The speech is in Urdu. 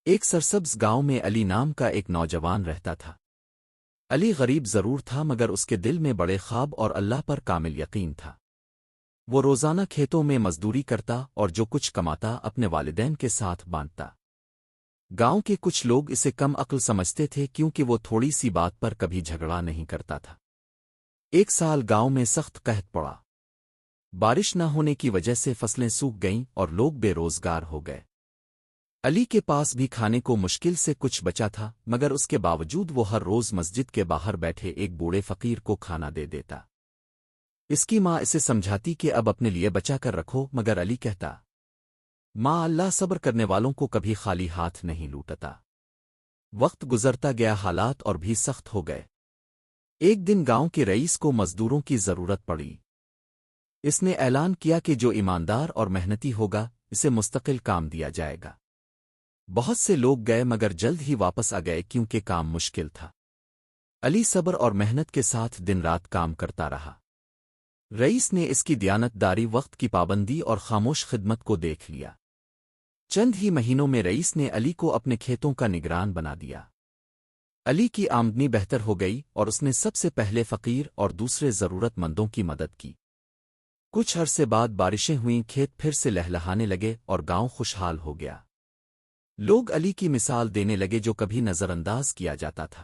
ایک سرسبز گاؤں میں علی نام کا ایک نوجوان رہتا تھا۔ علی غریب ضرور تھا مگر اس کے دل میں بڑے خواب اور اللہ پر کامل یقین تھا۔ وہ روزانہ کھیتوں میں مزدوری کرتا اور جو کچھ کماتا اپنے والدین کے ساتھ بانٹتا۔ گاؤں کے کچھ لوگ اسے کم عقل سمجھتے تھے کیونکہ وہ تھوڑی سی بات پر کبھی جھگڑا نہیں کرتا تھا۔ ایک سال گاؤں میں سخت قحط پڑا۔ بارش نہ ہونے کی وجہ سے فصلیں سوکھ گئیں اور لوگ بے روزگار ہو گئے۔ علی کے پاس بھی کھانے کو مشکل سے کچھ بچا تھا مگر اس کے باوجود وہ ہر روز مسجد کے باہر بیٹھے ایک بوڑھے فقیر کو کھانا دے دیتا۔ اس کی ماں اسے سمجھاتی کہ اب اپنے لیے بچا کر رکھو مگر علی کہتا، ماں اللہ صبر کرنے والوں کو کبھی خالی ہاتھ نہیں لوٹتا۔ وقت گزرتا گیا، حالات اور بھی سخت ہو گئے۔ ایک دن گاؤں کے رئیس کو مزدوروں کی ضرورت پڑی۔ اس نے اعلان کیا کہ جو ایماندار اور محنتی ہوگا اسے مستقل کام دیا جائے گا۔ بہت سے لوگ گئے مگر جلد ہی واپس آ گئے کیونکہ کام مشکل تھا۔ علی صبر اور محنت کے ساتھ دن رات کام کرتا رہا۔ رئیس نے اس کی دیانت داری، وقت کی پابندی اور خاموش خدمت کو دیکھ لیا۔ چند ہی مہینوں میں رئیس نے علی کو اپنے کھیتوں کا نگران بنا دیا۔ علی کی آمدنی بہتر ہو گئی اور اس نے سب سے پہلے فقیر اور دوسرے ضرورت مندوں کی مدد کی۔ کچھ عرصے بعد بارشیں ہوئیں، کھیت پھر سے لہلہانے لگے اور گاؤں خوشحال ہو گیا۔ لوگ علی کی مثال دینے لگے جو کبھی نظر انداز کیا جاتا تھا۔